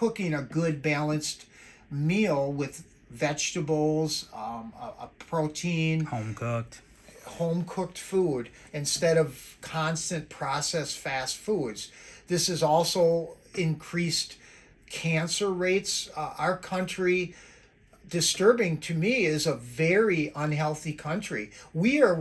cooking a good balanced meal with vegetables, a protein, home cooked food instead of constant processed fast foods. This has also increased cancer rates. Our country, disturbing to me, is a very unhealthy country. We are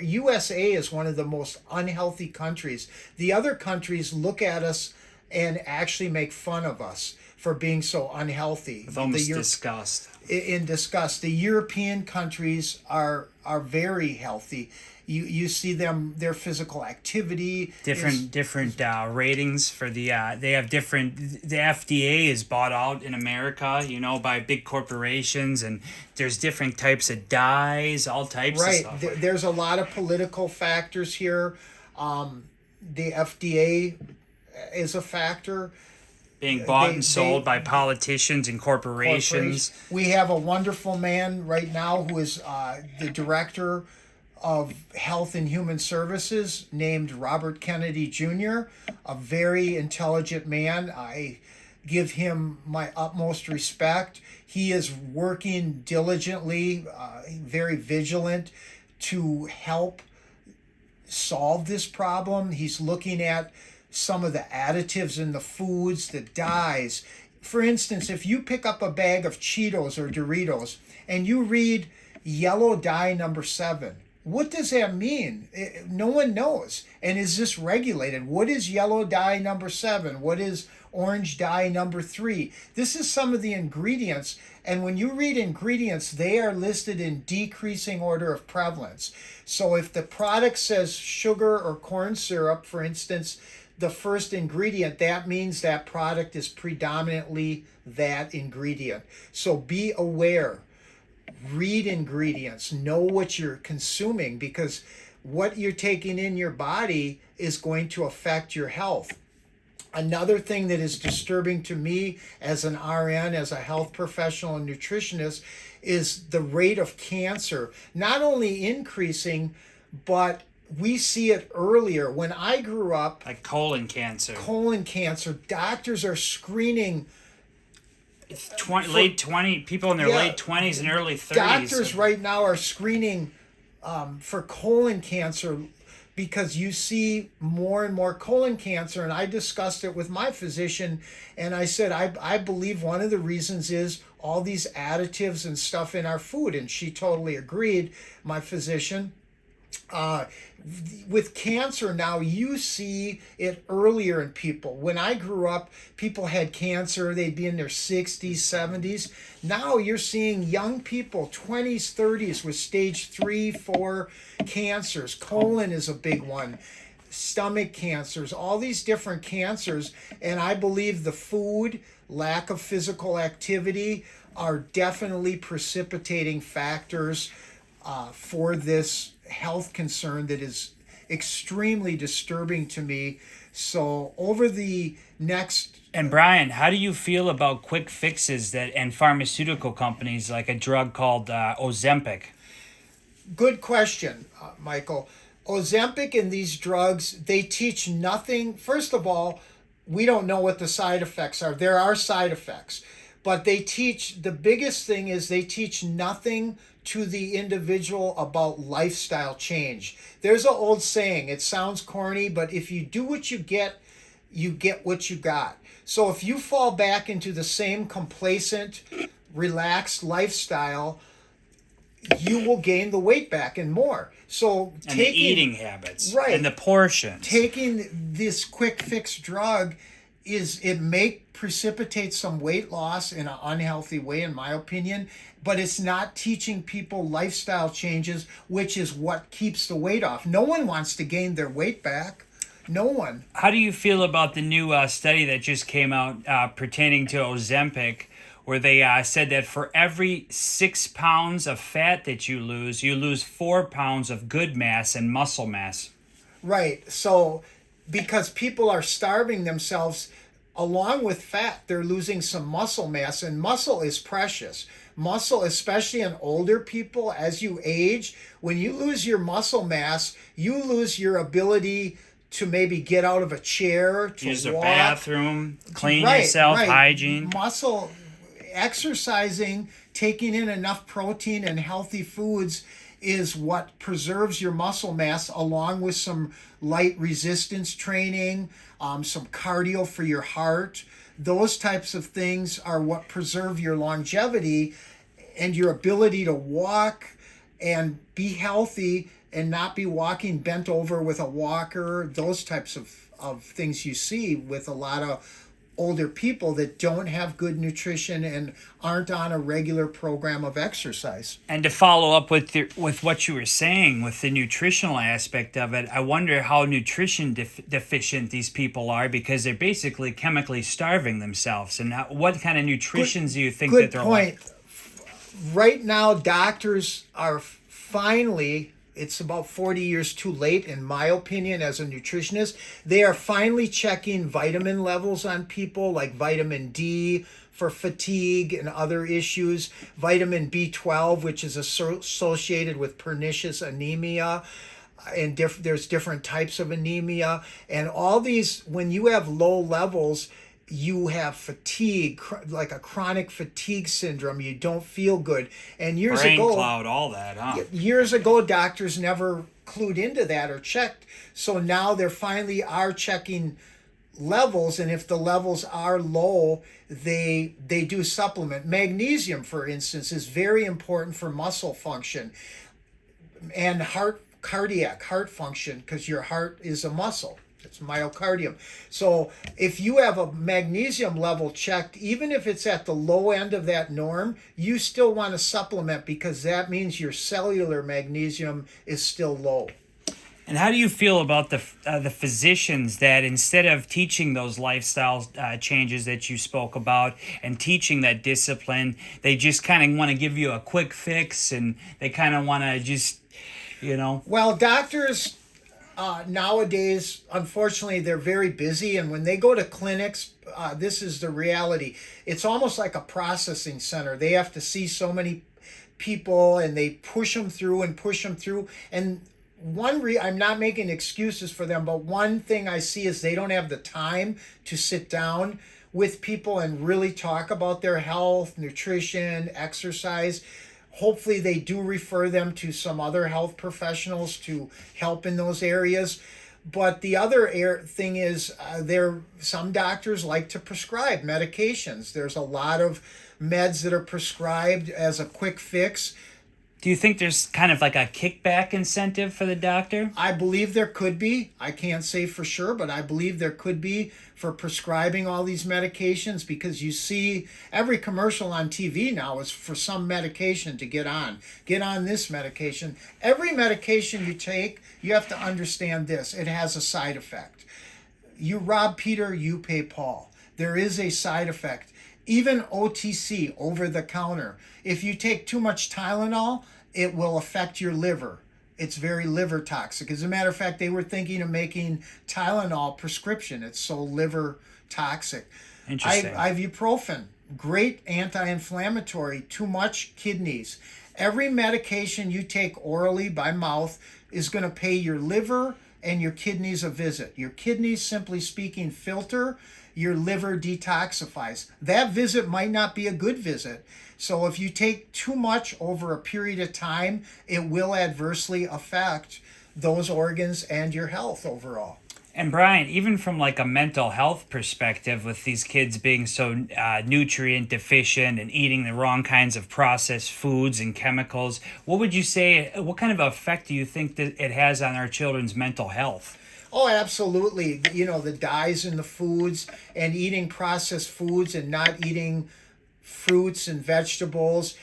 USA is one of the most unhealthy countries. The other countries look at us and actually make fun of us for being so unhealthy. With almost disgust. In disgust. The European countries are very healthy. You see them, their physical activity different ratings for the they have different. The FDA is bought out in America, by big corporations, and there's different types of dyes, all types of stuff. There's a lot of political factors here. The FDA is a factor. Being bought and sold by politicians and corporations. We have a wonderful man right now who is the director of Health and Human Services, named Robert Kennedy Jr., a very intelligent man. I give him my utmost respect. He is working diligently, very vigilant to help solve this problem. He's looking at some of the additives in the foods, the dyes. For instance, if you pick up a bag of Cheetos or Doritos and you read yellow dye number 7, what does that mean? No one knows. And is this regulated? What is yellow dye number 7? What is orange dye number 3? This is some of the ingredients. And when you read ingredients, they are listed in decreasing order of prevalence. So if the product says sugar or corn syrup, for instance, the first ingredient, that means that product is predominantly that ingredient. So be aware. Read ingredients, know what you're consuming, because what you're taking in your body is going to affect your health. Another thing that is disturbing to me as an RN, as a health professional and nutritionist, is the rate of cancer not only increasing, but we see it earlier. When I grew up, like colon cancer, doctors are screening late 20 people in their late 20s and early 30s. Doctors right now are screening for colon cancer because you see more and more colon cancer. And I discussed it with my physician, and I said, I believe one of the reasons is all these additives and stuff in our food. And she totally agreed, my physician. With cancer now, you see it earlier in people. When I grew up, people had cancer, they'd be in their 60s, 70s. Now you're seeing young people, 20s, 30s, with stage 3, 4 cancers. Colon is a big one. Stomach cancers, all these different cancers. And I believe the food, lack of physical activity are definitely precipitating factors for this health concern that is extremely disturbing to me. So over the next... And Brian, how do you feel about quick fixes and pharmaceutical companies like a drug called Ozempic? Good question, Michael. Ozempic and these drugs, they teach nothing. First of all, we don't know what the side effects are. There are side effects, but the biggest thing is they teach nothing to the individual about lifestyle change. There's an old saying, it sounds corny, but if you do what you get what you got. So if you fall back into the same complacent, relaxed lifestyle, you will gain the weight back and more. So the eating habits, right, and the portions. Taking this quick fix drug may precipitate some weight loss in an unhealthy way, in my opinion, but it's not teaching people lifestyle changes, which is what keeps the weight off. No one wants to gain their weight back. No one. How do you feel about the new study that just came out pertaining to Ozempic, where they said that for every 6 pounds of fat that you lose 4 pounds of good mass and muscle mass? Right. So because people are starving themselves, along with fat, they're losing some muscle mass, and muscle is precious. Muscle, especially in older people, as you age, when you lose your muscle mass, you lose your ability to maybe get out of a chair, to Use the walk. bathroom, clean Right, yourself, right. hygiene. Muscle exercising, taking in enough protein and healthy foods is what preserves your muscle mass, along with some light resistance training, some cardio for your heart. Those types of things are what preserve your longevity and your ability to walk and be healthy and not be walking bent over with a walker. Those types of things you see with a lot of older people that don't have good nutrition and aren't on a regular program of exercise. And to follow up with what you were saying with the nutritional aspect of it, I wonder how nutrition deficient these people are, because they're basically chemically starving themselves. And what kind of nutritions do you think that Good they're point. Right now, doctors are finally, it's about 40 years too late, in my opinion, as a nutritionist. They are finally checking vitamin levels on people, like vitamin D for fatigue and other issues, vitamin B12, which is associated with pernicious anemia. And there's different types of anemia. And all these, when you have low levels, you have fatigue, like a chronic fatigue syndrome. You don't feel good. And brain cloud, all that, huh? Years ago, doctors never clued into that or checked. So now they're finally are checking levels, and if the levels are low, they do supplement. Magnesium, for instance, is very important for muscle function and cardiac heart function, because your heart is a muscle. It's myocardium. So if you have a magnesium level checked, even if it's at the low end of that norm, you still want to supplement, because that means your cellular magnesium is still low. And how do you feel about the physicians that, instead of teaching those lifestyle changes that you spoke about and teaching that discipline, they just kind of want to give you a quick fix, and they kind of want to just, Well, doctors nowadays, unfortunately, they're very busy, and when they go to clinics, this is the reality. It's almost like a processing center. They have to see so many people, and they push them through and push them through. And I'm not making excuses for them, but one thing I see is they don't have the time to sit down with people and really talk about their health, nutrition, exercise. Hopefully they do refer them to some other health professionals to help in those areas. But the other thing is, some doctors like to prescribe medications. There's a lot of meds that are prescribed as a quick fix. Do you think there's kind of like a kickback incentive for the doctor? I believe there could be. I can't say for sure, but I believe there could be for prescribing all these medications, because you see every commercial on TV now is for some medication to get on. Get on this medication. Every medication you take, you have to understand this. It has a side effect. You rob Peter, you pay Paul. There is a side effect. Even OTC, over the counter. If you take too much Tylenol, it will affect your liver. It's very liver toxic. As a matter of fact, they were thinking of making Tylenol prescription. It's so liver toxic. Interesting. Ibuprofen, great anti-inflammatory. Too much, kidneys. Every medication you take orally by mouth is going to pay your liver and your kidneys a visit. Your kidneys, simply speaking, filter. Your liver detoxifies. That visit might not be a good visit. So if you take too much over a period of time, it will adversely affect those organs and your health overall. And Brian, even from like a mental health perspective, with these kids being so nutrient deficient and eating the wrong kinds of processed foods and chemicals, what would you say, what kind of effect do you think that it has on our children's mental health? Oh, absolutely. The dyes in the foods and eating processed foods and not eating fruits and vegetables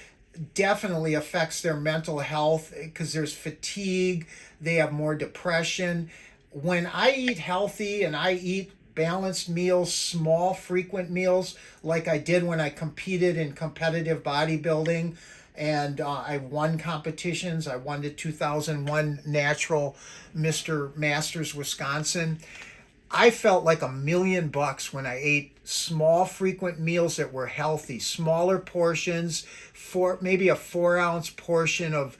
definitely affects their mental health, because there's fatigue. They have more depression. When I eat healthy and I eat balanced meals, small, frequent meals, like I did when I competed in competitive bodybuilding, and I won competitions. I won the 2001 Natural Mr. Masters Wisconsin. I felt like $1 million when I ate small, frequent meals that were healthy, smaller portions, maybe a 4-ounce portion of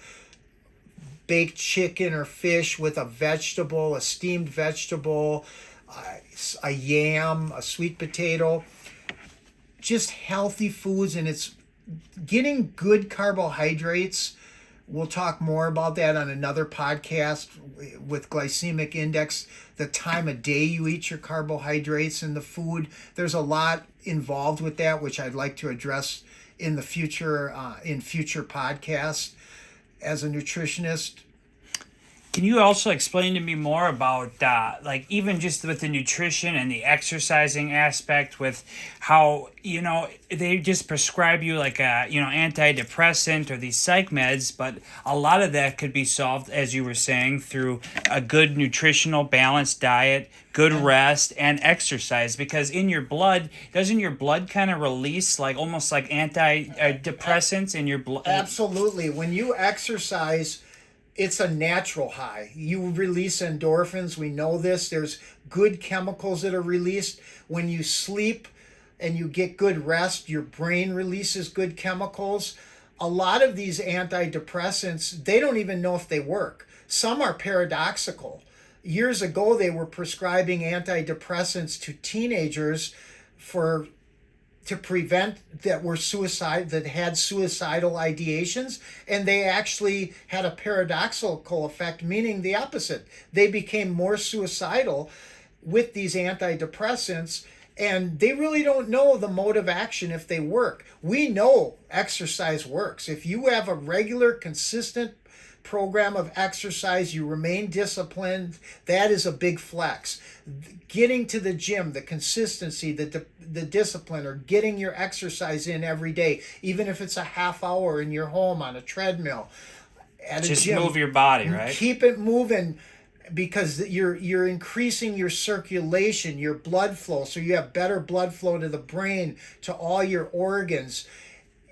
baked chicken or fish with a vegetable, a steamed vegetable, a yam, a sweet potato, just healthy foods. And it's getting good carbohydrates. We'll talk more about that on another podcast with glycemic index, the time of day you eat your carbohydrates and the food. There's a lot involved with that, which I'd like to address in the future, in future podcasts as a nutritionist. Can you also explain to me more about like even just with the nutrition and the exercising aspect, with how they just prescribe you like a antidepressant or these psych meds, but a lot of that could be solved, as you were saying, through a good nutritional balanced diet, good rest, and exercise. Because in your blood, doesn't your blood kind of release like almost like antidepressants in your blood? Absolutely. When you exercise, it's a natural high. You release endorphins. We know this. There's good chemicals that are released. When you sleep and you get good rest, your brain releases good chemicals. A lot of these antidepressants, they don't even know if they work. Some are paradoxical. Years ago, they were prescribing antidepressants to teenagers to prevent that had suicidal ideations, and they actually had a paradoxical effect, meaning the opposite. They became more suicidal with these antidepressants, and they really don't know the mode of action if they work. We know exercise works. If you have a regular, consistent program of exercise, you remain disciplined, that is a big flex. Getting to the gym, the consistency, the discipline, or getting your exercise in every day, even if it's a half hour in your home on a treadmill, at a gym, move your body, right? Keep it moving, because you're increasing your circulation, your blood flow, so you have better blood flow to the brain, to all your organs.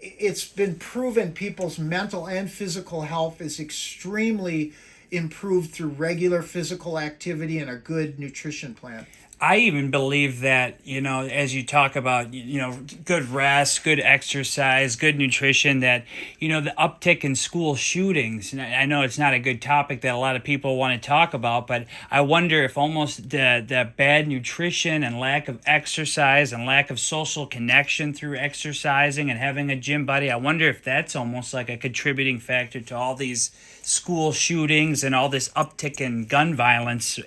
It's been proven people's mental and physical health is extremely improved through regular physical activity and a good nutrition plan. I even believe that, as you talk about, good rest, good exercise, good nutrition, that, the uptick in school shootings, and I know it's not a good topic that a lot of people want to talk about, but I wonder if almost the bad nutrition and lack of exercise and lack of social connection through exercising and having a gym buddy, I wonder if that's almost like a contributing factor to all these school shootings and all this uptick in gun violence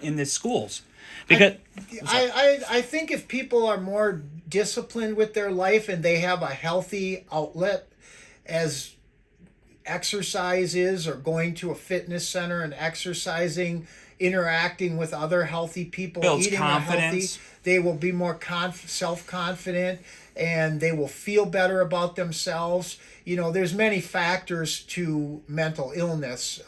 in the schools. Because I think if people are more disciplined with their life and they have a healthy outlet, as exercise is, or going to a fitness center and exercising, interacting with other healthy people, builds eating confidence. they will be more self-confident, and they will feel better about themselves. There's many factors to mental illness.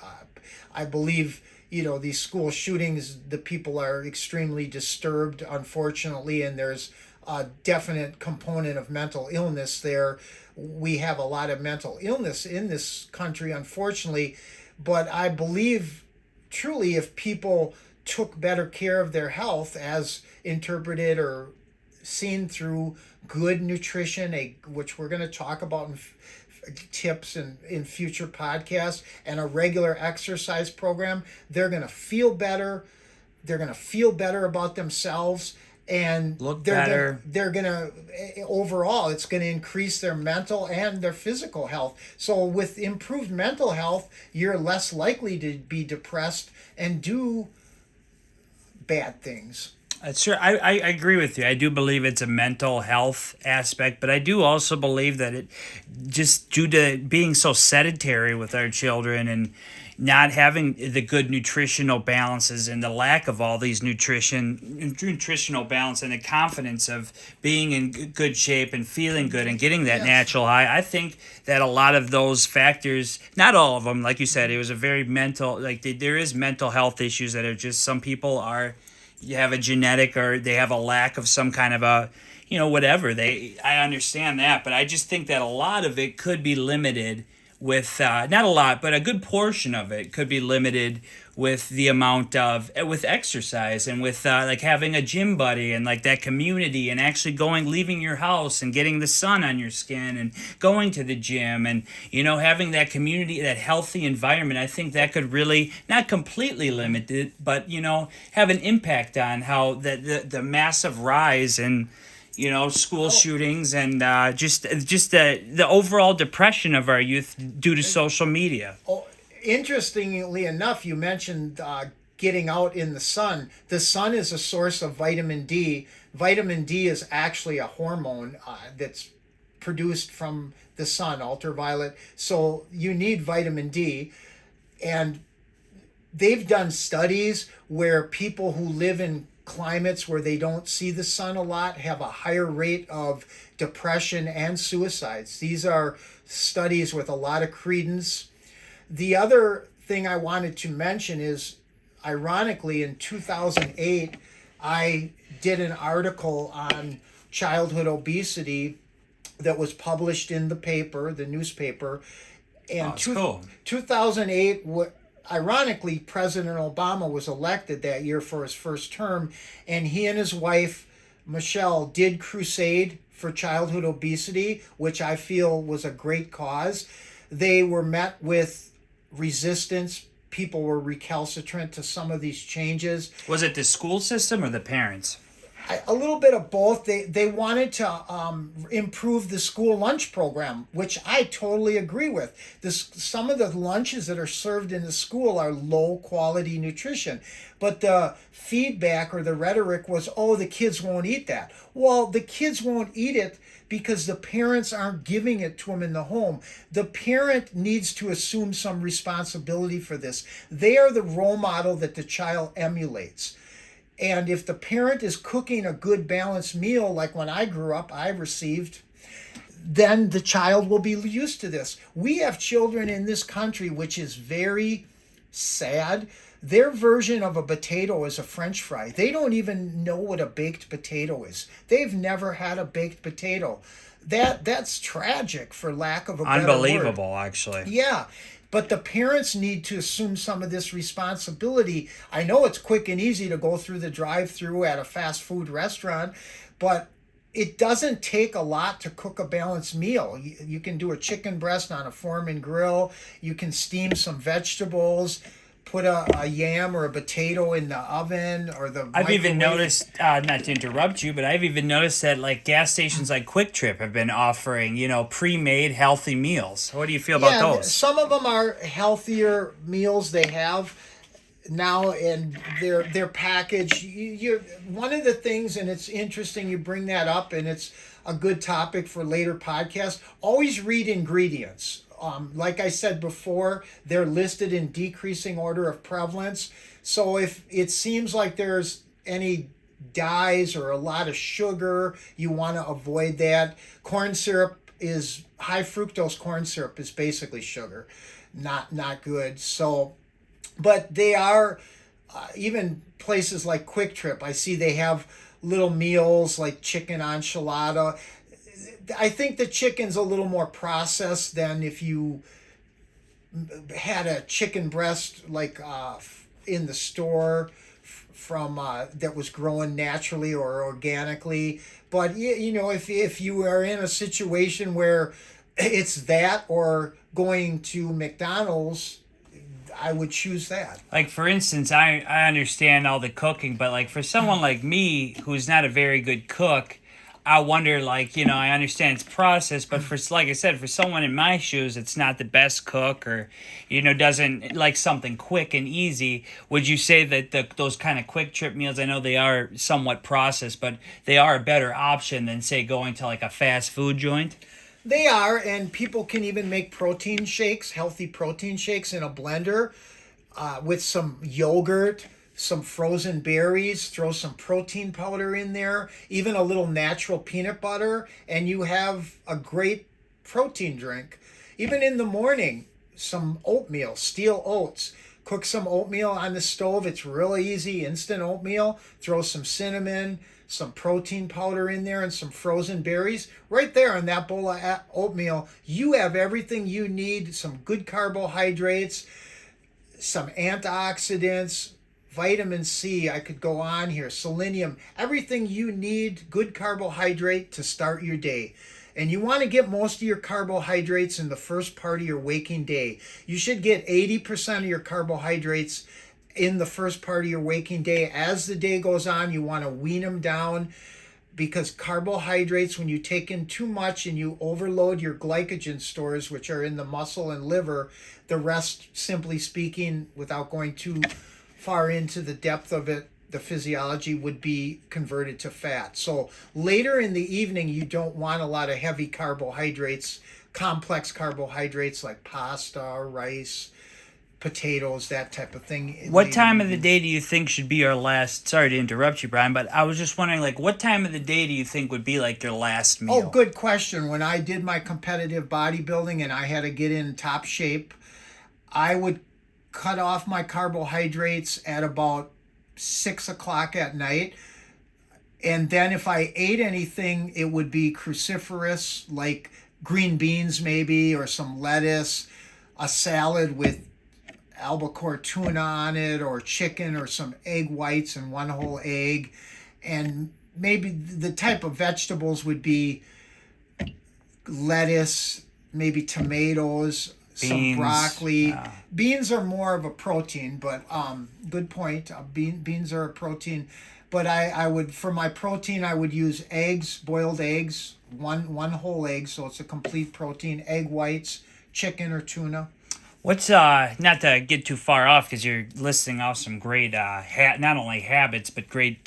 I believe these school shootings, the people are extremely disturbed, unfortunately, and there's a definite component of mental illness there. We have a lot of mental illness in this country, unfortunately, but I believe truly if people took better care of their health, as interpreted or seen through good nutrition, which we're going to talk about in tips in future podcasts, and a regular exercise program, they're going to feel better. They're going to feel better about themselves, and look better. They're going to overall, it's going to increase their mental and their physical health. So with improved mental health, you're less likely to be depressed and do bad things. Sure, I agree with you. I do believe it's a mental health aspect, but I do also believe that it, just due to being so sedentary with our children and not having the good nutritional balances and the lack of all these nutritional balance and the confidence of being in good shape and feeling good and getting that natural high, I think that a lot of those factors, not all of them, like you said, it was a very mental, there is mental health issues that are just, some people you have a genetic, or they have a lack of some kind of a, whatever. I understand that, but I just think that a lot of it could be limited with not a lot, but a good portion of it could be limited with the amount of with exercise and with like having a gym buddy and like that community and actually leaving your house and getting the sun on your skin and going to the gym and having that community, that healthy environment. I think that could really not completely limit it, but have an impact on how the massive rise in school shootings and just the overall depression of our youth due to social media. Oh, interestingly enough, you mentioned getting out in the sun. The sun is a source of vitamin D. Vitamin D is actually a hormone that's produced from the sun, ultraviolet. So you need vitamin D. And they've done studies where people who live in climates where they don't see the sun a lot have a higher rate of depression and suicides. These are studies with a lot of credence. The other thing I wanted to mention is, ironically, in 2008, I did an article on childhood obesity that was published in the newspaper. And that's cool. 2008, ironically, President Obama was elected that year for his first term, and he and his wife, Michelle, did crusade for childhood obesity, which I feel was a great cause. They were met with resistance. People were recalcitrant to some of these changes. Was it the school system or the parents? A little bit of both. They wanted to improve the school lunch program, which I totally agree with. Some of the lunches that are served in the school are low quality nutrition, but the feedback or the rhetoric was, oh, the kids won't eat that. Well, the kids won't eat it because the parents aren't giving it to them in the home. The parent needs to assume some responsibility for this. They are the role model that the child emulates. And if the parent is cooking a good balanced meal, like when I grew up, I received, then the child will be used to this. We have children in this country, which is very sad. Their version of a potato is a French fry. They don't even know what a baked potato is. They've never had a baked potato. That's tragic, for lack of a better word. Unbelievable, actually. Yeah. But the parents need to assume some of this responsibility. I know it's quick and easy to go through the drive-through at a fast food restaurant, but it doesn't take a lot to cook a balanced meal. You can do a chicken breast on a Foreman grill. You can steam some vegetables, put a yam or a potato in the oven or the I've even microwave. noticed, not to interrupt you, but I've even noticed that like gas stations like Quick Trip have been offering, pre-made healthy meals. What do you feel about those? Some of them are healthier meals they have now, and they're packaged. One of the things, and it's interesting you bring that up, and it's a good topic for later podcasts. Always read ingredients. Like I said before, they're listed in decreasing order of prevalence. So if it seems like there's any dyes or a lot of sugar, you want to avoid that. High fructose corn syrup is basically sugar, not good. So, but they are, even places like Quick Trip, I see they have little meals like chicken enchilada. I think the chicken's a little more processed than if you had a chicken breast like in the store from that was grown naturally or organically. But if you are in a situation where it's that or going to McDonald's, I would choose that. Like, for instance, I understand all the cooking, but like for someone like me who's not a very good cook, I wonder, like, I understand it's processed, but like I said, for someone in my shoes, it's not the best cook or, doesn't like something quick and easy. Would you say that those kind of Quick Trip meals, I know they are somewhat processed, but they are a better option than, say, going to like a fast food joint? They are, and people can even make protein shakes, healthy protein shakes in a blender with some yogurt, some frozen berries, throw some protein powder in there, even a little natural peanut butter, and you have a great protein drink. Even in the morning, some oatmeal, steel oats. Cook some oatmeal on the stove. It's real easy, instant oatmeal. Throw some cinnamon, some protein powder in there, and some frozen berries. Right there in that bowl of oatmeal, you have everything you need, some good carbohydrates, some antioxidants, vitamin C. I could go on here, selenium, everything you need, good carbohydrate to start your day. And you want to get most of your carbohydrates in the first part of your waking day. You should get 80% of your carbohydrates in the first part of your waking day. As the day goes on, you want to wean them down, because carbohydrates, when you take in too much and you overload your glycogen stores, which are in the muscle and liver, the rest, simply speaking, without going too far into the depth of it, the physiology would be converted to fat. So later in the evening, you don't want a lot of heavy carbohydrates, complex carbohydrates like pasta, rice, potatoes, that type of thing. What time of the day do you think should be our last? Sorry to interrupt you, Brian, but I was just wondering, like, what time of the day do you think would be like your last meal? Oh, good question. When I did my competitive bodybuilding and I had to get in top shape, I would cut off my carbohydrates at about 6 o'clock at night. And then if I ate anything, it would be cruciferous, like green beans maybe, or some lettuce, a salad with albacore tuna on it, or chicken, or some egg whites and one whole egg. And maybe the type of vegetables would be lettuce, maybe tomatoes, some Beans, broccoli. yeah. Beans are more of a protein, but good point. Beans are a protein, but I would, for my protein, I would use eggs, boiled eggs, one whole egg, so it's a complete protein. Egg whites, chicken or tuna. What's not to get too far off, because you're listing off some great not only habits but great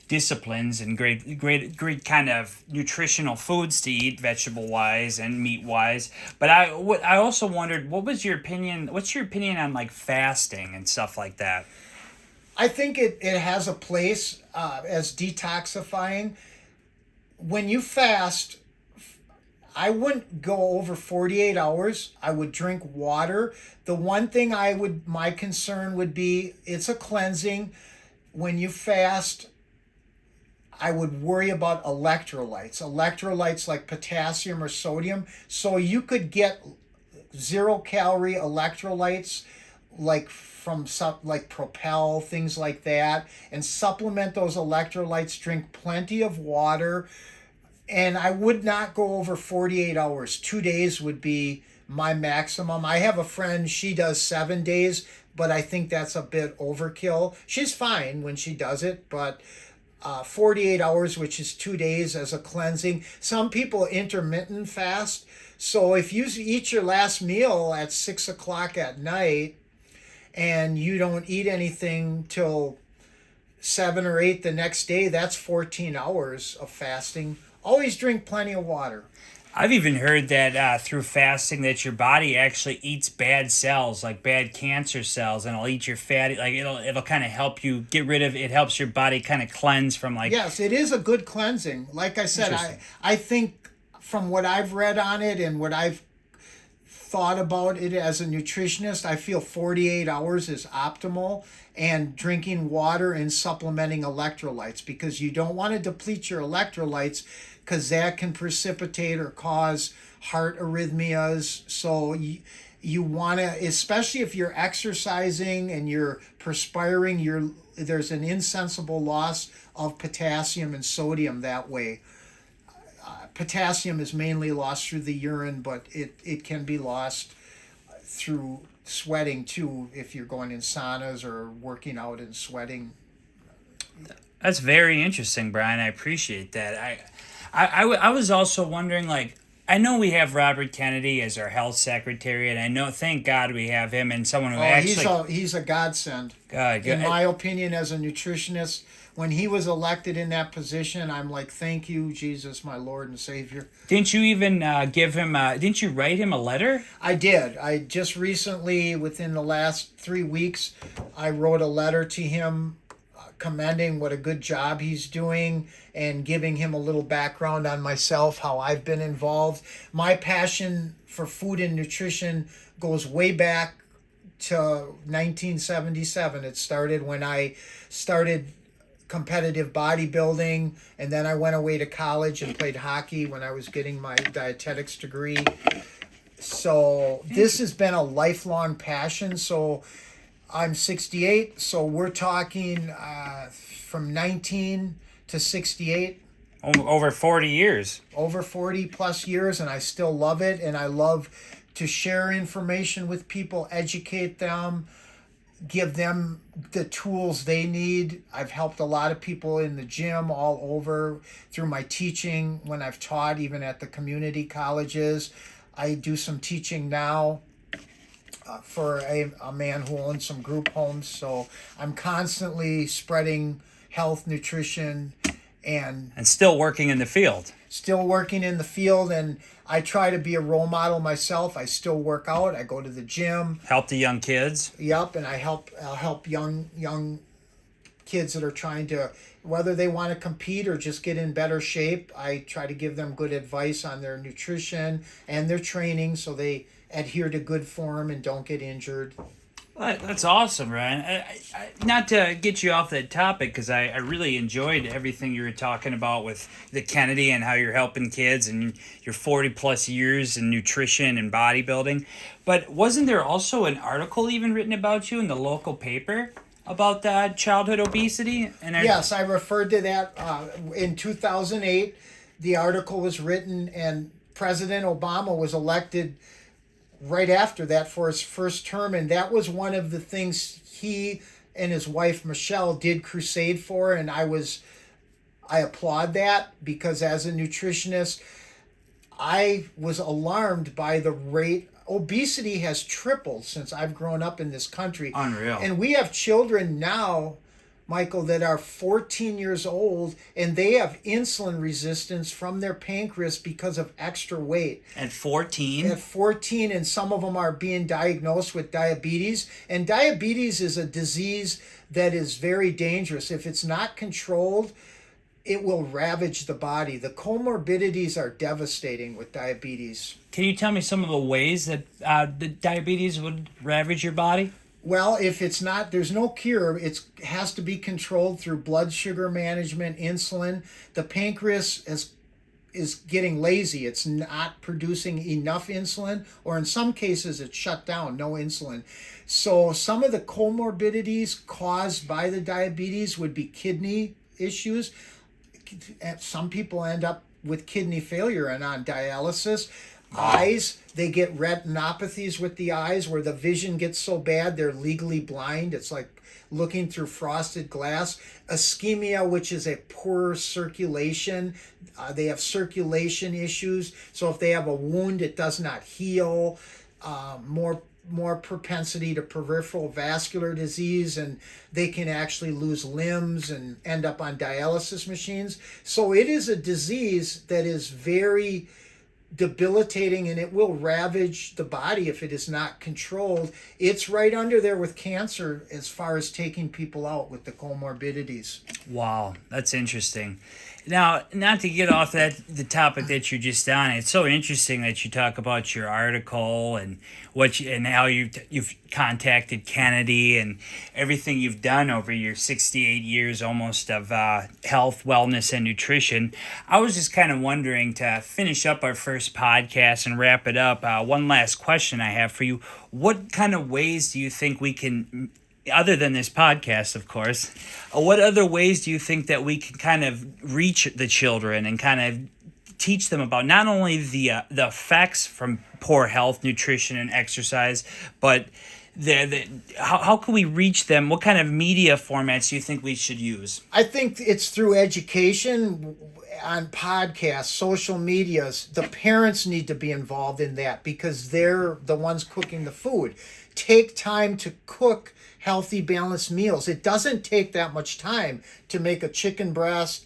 disciplines and great kind of nutritional foods to eat, vegetable wise and meat wise. But I also wondered, what's your opinion on like fasting and stuff like that? I think it has a place as detoxifying. When you fast, I wouldn't go over 48 hours. I would drink water. The one thing my concern would be, it's a cleansing. When you fast, I would worry about electrolytes. Electrolytes like potassium or sodium. So you could get 0-calorie electrolytes, like from like Propel, things like that, and supplement those electrolytes. Drink plenty of water. And I would not go over 48 hours. 2 days would be my maximum. I have a friend, she does 7 days, but I think that's a bit overkill. She's fine when she does it, but 48 hours, which is 2 days as a cleansing. Some people intermittent fast. So if you eat your last meal at 6 o'clock at night and you don't eat anything till 7 or 8 the next day, that's 14 hours of fasting. Always drink plenty of water. I've even heard that through fasting that your body actually eats bad cells, like bad cancer cells, and it'll eat your fatty. Like it'll kind of help you get rid of. It helps your body kind of cleanse from like. Yes, it is a good cleansing. Like I said, I think from what I've read on it and what I've thought about it as a nutritionist, I feel 48 hours is optimal, and drinking water and supplementing electrolytes, because you don't want to deplete your electrolytes, because that can precipitate or cause heart arrhythmias. So you want to, especially if you're exercising and you're perspiring, there's an insensible loss of potassium and sodium that way. Potassium is mainly lost through the urine, but it can be lost through sweating too, if you're going in saunas or working out and sweating. That's very interesting, Brian. I appreciate that. I was also wondering, like, I know we have Robert Kennedy as our health secretary, and I know, thank God, we have him and someone who he's a godsend. Good. In my opinion, as a nutritionist, when he was elected in that position, I'm like, thank you, Jesus, my Lord and Savior. Didn't you even give him? Didn't you write him a letter? I did. I just recently, within the last 3 weeks, I wrote a letter to him, commending what a good job he's doing and giving him a little background on myself, how I've been involved. My passion for food and nutrition goes way back to 1977. It started when I started competitive bodybuilding, and then I went away to college and played hockey when I was getting my dietetics degree. So this has been a lifelong passion. So I'm 68, so we're talking from 19 to 68. Over 40 years. Over 40 plus years, and I still love it, and I love to share information with people, educate them, give them the tools they need. I've helped a lot of people in the gym all over through my teaching when I've taught, even at the community colleges. I do some teaching now for a man who owns some group homes. So I'm constantly spreading health, nutrition, and still working in the field. Still working in the field, and I try to be a role model myself. I still work out. I go to the gym. Help the young kids. Yep, and I'll help young kids that are trying to, whether they want to compete or just get in better shape. I try to give them good advice on their nutrition and their training so they adhere to good form and don't get injured. That's awesome, Ryan. Not to get you off that topic, because I really enjoyed everything you were talking about with the Kennedy and how you're helping kids and your 40 plus years in nutrition and bodybuilding. But wasn't there also an article even written about you in the local paper about childhood obesity? Yes, I referred to that in 2008. The article was written, and President Obama was elected right after that for his first term, and that was one of the things he and his wife Michelle did crusade for, and I applaud that, because as a nutritionist I was alarmed by the rate. Obesity has tripled since I've grown up in this country. Unreal. And we have children now, Michael, that are 14 years old, and they have insulin resistance from their pancreas because of extra weight. At 14? At 14, and some of them are being diagnosed with diabetes. And diabetes is a disease that is very dangerous. If it's not controlled, it will ravage the body. The comorbidities are devastating with diabetes. Can you tell me some of the ways that the diabetes would ravage your body? Well, if it's not, there's no cure. It has to be controlled through blood sugar management, insulin. The pancreas is getting lazy. It's not producing enough insulin, or in some cases it's shut down, no insulin. So some of the comorbidities caused by the diabetes would be kidney issues. Some people end up with kidney failure and on dialysis. Eyes, they get retinopathies with the eyes where the vision gets so bad they're legally blind. It's like looking through frosted glass. Ischemia, which is a poor circulation. They have circulation issues. So if they have a wound, it does not heal. More propensity to peripheral vascular disease, and they can actually lose limbs and end up on dialysis machines. So it is a disease that is very debilitating, and it will ravage the body if it is not controlled. It's right under there with cancer as far as taking people out with the comorbidities. Wow, that's interesting. Now, not to get off the topic that you're just on, it's so interesting that you talk about your article and and how you've contacted Kennedy and everything you've done over your 68 years almost of health, wellness, and nutrition. I was just kind of wondering, to finish up our first podcast and wrap it up, one last question I have for you. What kind of ways do you think we can, other than this podcast, of course, what other ways do you think that we can kind of reach the children and kind of teach them about not only the effects from poor health, nutrition, and exercise, but how can we reach them? What kind of media formats do you think we should use? I think it's through education on podcasts, social medias. The parents need to be involved in that because they're the ones cooking the food. Take time to cook healthy, balanced meals. It doesn't take that much time to make a chicken breast,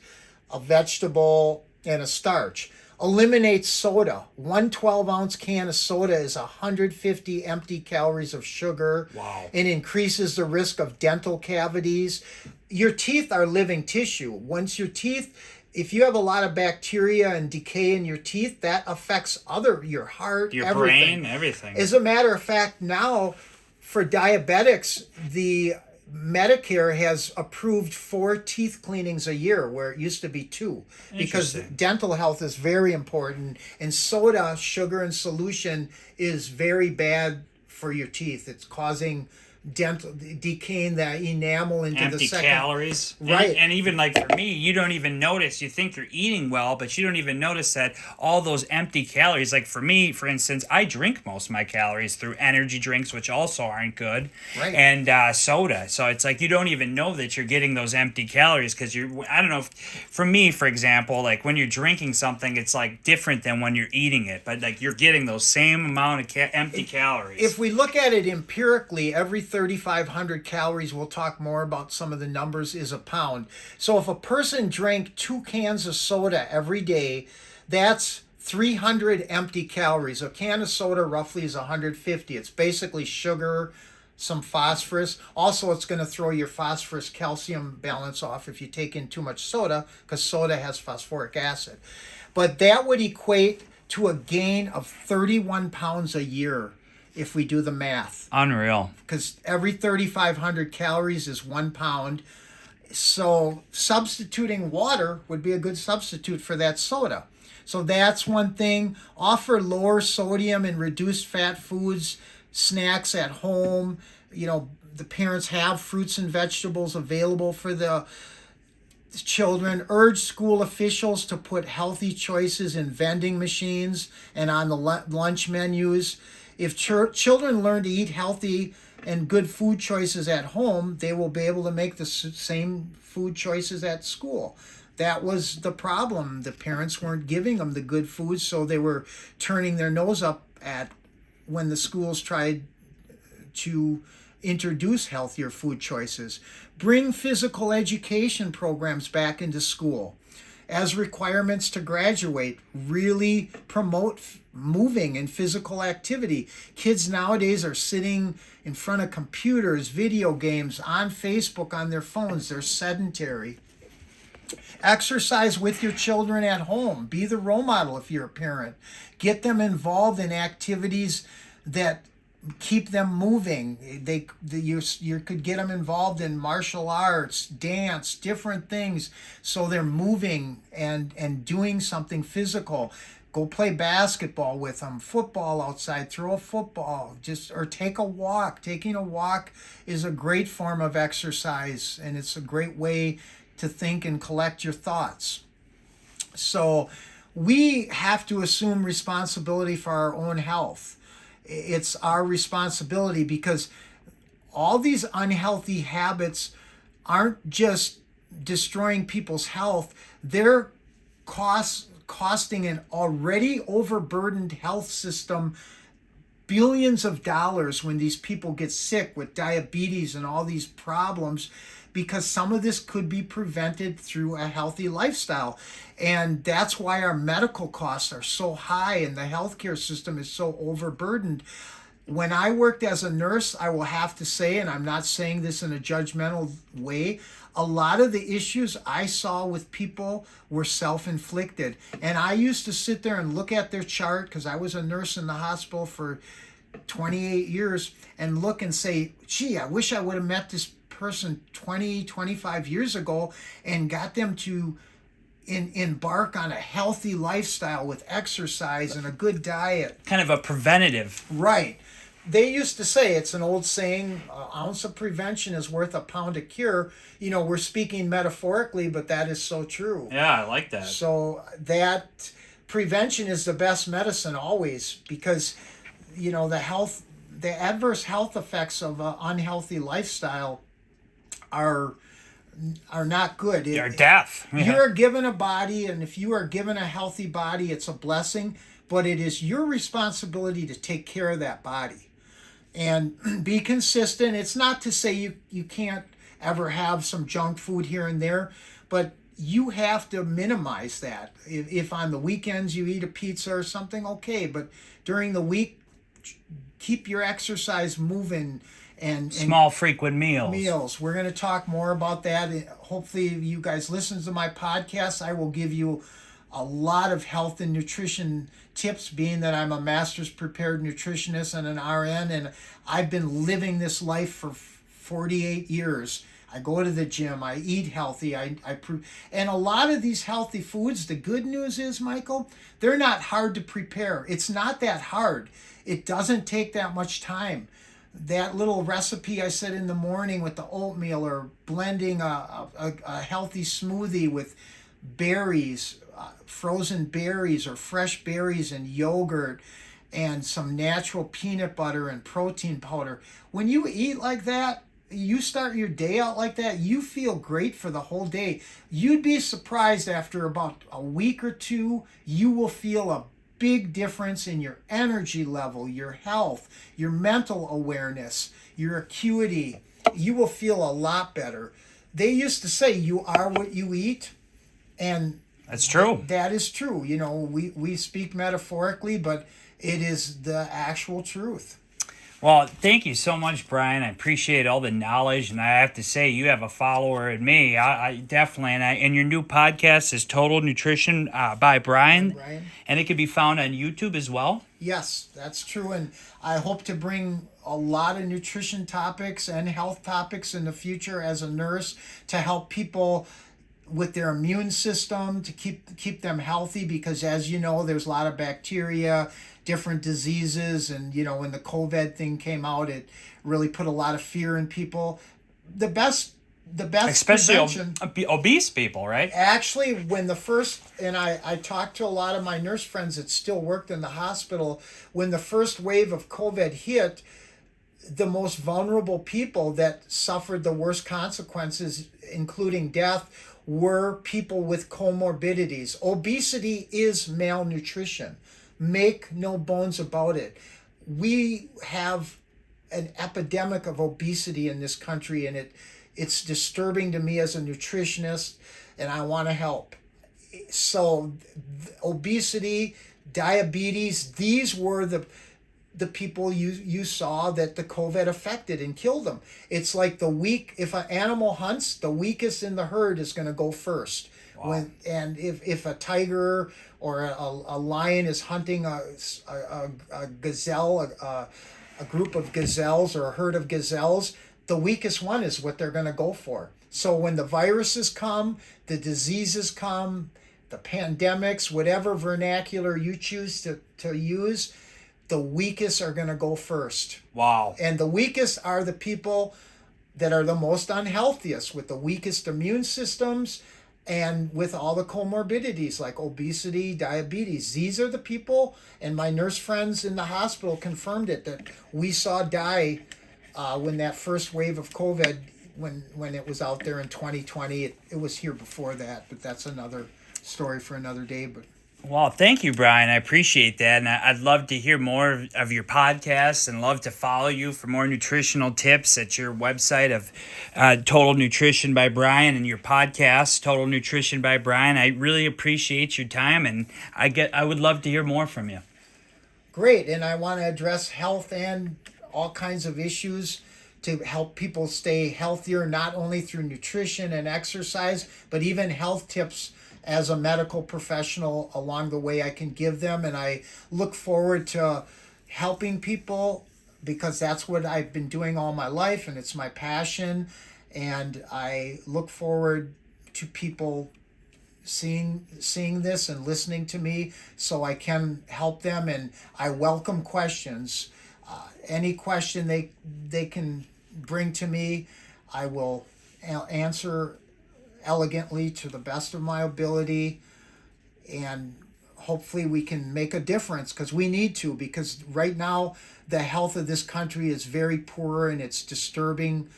a vegetable, and a starch. Eliminate soda. 1 12-ounce can of soda is 150 empty calories of sugar. Wow. And increases the risk of dental cavities. Your teeth are living tissue. Once your teeth, if you have a lot of bacteria and decay in your teeth, that affects your heart, your everything. brain, everything. As a matter of fact, now for diabetics, the Medicare has approved 4 teeth cleanings a year where it used to be 2, because Interesting. dental health is very important, and soda, sugar in solution, is very bad for your teeth. It's causing dental decaying the enamel into the Empty second. calories. Right. And even like for me, you don't even notice. You think you're eating well, but you don't even notice that all those empty calories. Like for me, for instance, I drink most of my calories through energy drinks, which also aren't good, Right. and soda. So it's like you don't even know that you're getting those empty calories because you're, I don't know, for me, for example, like when you're drinking something, it's like different than when you're eating it, but like you're getting those same amount of empty calories. If we look at it empirically, every 3,500 calories, we'll talk more about some of the numbers, is a pound. So if a person drank 2 cans of soda every day, that's 300 empty calories. A can of soda roughly is 150. It's basically sugar, some phosphorus. Also, it's going to throw your phosphorus calcium balance off if you take in too much soda, because soda has phosphoric acid. But that would equate to a gain of 31 pounds a year if we do the math, Unreal. because every 3,500 calories is 1 pound. So substituting water would be a good substitute for that soda. So that's one thing. Offer lower sodium and reduced fat foods, snacks at home. The parents have fruits and vegetables available for the children. Urge school officials to put healthy choices in vending machines and on the lunch menus. If children learn to eat healthy and good food choices at home, they will be able to make the same food choices at school. That was the problem. The parents weren't giving them the good food, so they were turning their nose up at when the schools tried to introduce healthier food choices. Bring physical education programs back into school as requirements to graduate. Really promote moving and physical activity. Kids nowadays are sitting in front of computers, video games, on Facebook, on their phones. They're sedentary. Exercise with your children at home. Be the role model if you're a parent. Get them involved in activities that keep them moving. You could get them involved in martial arts, dance, different things, so they're moving and doing something physical. Go play basketball with them, football outside, throw a football, or take a walk. Taking a walk is a great form of exercise, and it's a great way to think and collect your thoughts. So we have to assume responsibility for our own health. It's our responsibility, because all these unhealthy habits aren't just destroying people's health, they're costing an already overburdened health system billions of dollars when these people get sick with diabetes and all these problems, because some of this could be prevented through a healthy lifestyle. And that's why our medical costs are so high and the healthcare system is so overburdened. When I worked as a nurse, I will have to say, and I'm not saying this in a judgmental way, a lot of the issues I saw with people were self-inflicted. And I used to sit there and look at their chart, because I was a nurse in the hospital for 28 years, and look and say, gee, I wish I would have met this person 25 years ago and got them to embark on a healthy lifestyle with exercise and a good diet. Kind of a preventative. Right. They used to say, it's an old saying, an ounce of prevention is worth a pound of cure. We're speaking metaphorically, but that is so true. Yeah, I like that. So that prevention is the best medicine always, because the adverse health effects of an unhealthy lifestyle are not good. They're death. You're given a body, and if you are given a healthy body, it's a blessing, but it is your responsibility to take care of that body and be consistent. It's not to say you can't ever have some junk food here and there, but you have to minimize that. If on the weekends you eat a pizza or something, okay, but during the week, keep your exercise moving. And small frequent meals. We're going to talk more about that. Hopefully you guys listen to my podcast. I will give you a lot of health and nutrition tips, being that I'm a master's prepared nutritionist and an RN, and I've been living this life for 48 years. I go to the gym. I eat healthy. And a lot of these healthy foods, the good news is, Michael, they're not hard to prepare. It's not that hard. It doesn't take that much time. That little recipe I said in the morning with the oatmeal, or blending a healthy smoothie with berries, frozen berries or fresh berries and yogurt and some natural peanut butter and protein powder. When you eat like that, you start your day out like that, you feel great for the whole day. You'd be surprised, after about a week or two, you will feel a big difference in your energy level, your health, your mental awareness, your acuity. You will feel a lot better. They used to say you are what you eat, and That's true. that is true. You know, we speak metaphorically, but it is the actual truth. Well, thank you so much, Brian. I appreciate all the knowledge, and I have to say, you have a follower in me. I definitely, and your new podcast is Total Nutrition by Brian, Brian. and it can be found on YouTube as well. Yes, that's true. And I hope to bring a lot of nutrition topics and health topics in the future as a nurse, to help people with their immune system, to keep them healthy, because, as you know, there's a lot of bacteria, different diseases, and you know, when the COVID thing came out, it really put a lot of fear in people. The best Especially prevention, obese people, right? actually, when the first, and I talked to a lot of my nurse friends that still worked in the hospital, when the first wave of COVID hit, the most vulnerable people that suffered the worst consequences, including death, were people with comorbidities. Obesity is malnutrition. Make no bones about it. We have an epidemic of obesity in this country, and it's disturbing to me as a nutritionist, and I want to help. So obesity, diabetes, these were the people you saw that the COVID affected and killed them. It's like if an animal hunts, the weakest in the herd is going to go first. Wow. If a tiger or a lion is hunting a gazelle, a group of gazelles or a herd of gazelles, the weakest one is what they're going to go for. So when the viruses come, the diseases come, the pandemics, whatever vernacular you choose to use, the weakest are going to go first. Wow. And the weakest are the people that are the most unhealthiest, with the weakest immune systems and with all the comorbidities like obesity, diabetes. These are the people, and my nurse friends in the hospital confirmed it, that we saw die when that first wave of COVID, when it was out there in 2020. It was here before that, but that's another story for another day. But Well, thank you, Brian. I appreciate that. And I'd love to hear more of your podcast, and love to follow you for more nutritional tips at your website of Total Nutrition by Brian, and your podcast, Total Nutrition by Brian. I really appreciate your time, and I would love to hear more from you. great. And I want to address health and all kinds of issues to help people stay healthier, not only through nutrition and exercise, but even health tips as a medical professional along the way I can give them. And I look forward to helping people, because that's what I've been doing all my life, and it's my passion. And I look forward to people seeing this and listening to me, so I can help them. And I welcome questions. Any question they can bring to me, I will answer elegantly to the best of my ability, and hopefully we can make a difference, because we need to, because right now the health of this country is very poor, and it's disturbing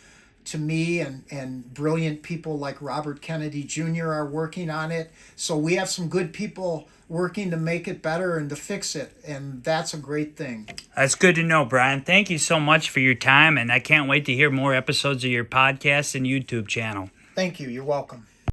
to me, and brilliant people like Robert Kennedy Jr. are working on it. So we have some good people working to make it better and to fix it, and that's a great thing. That's good to know, Brian. Thank you so much for your time, and I can't wait to hear more episodes of your podcast and YouTube channel. Thank you. You're welcome.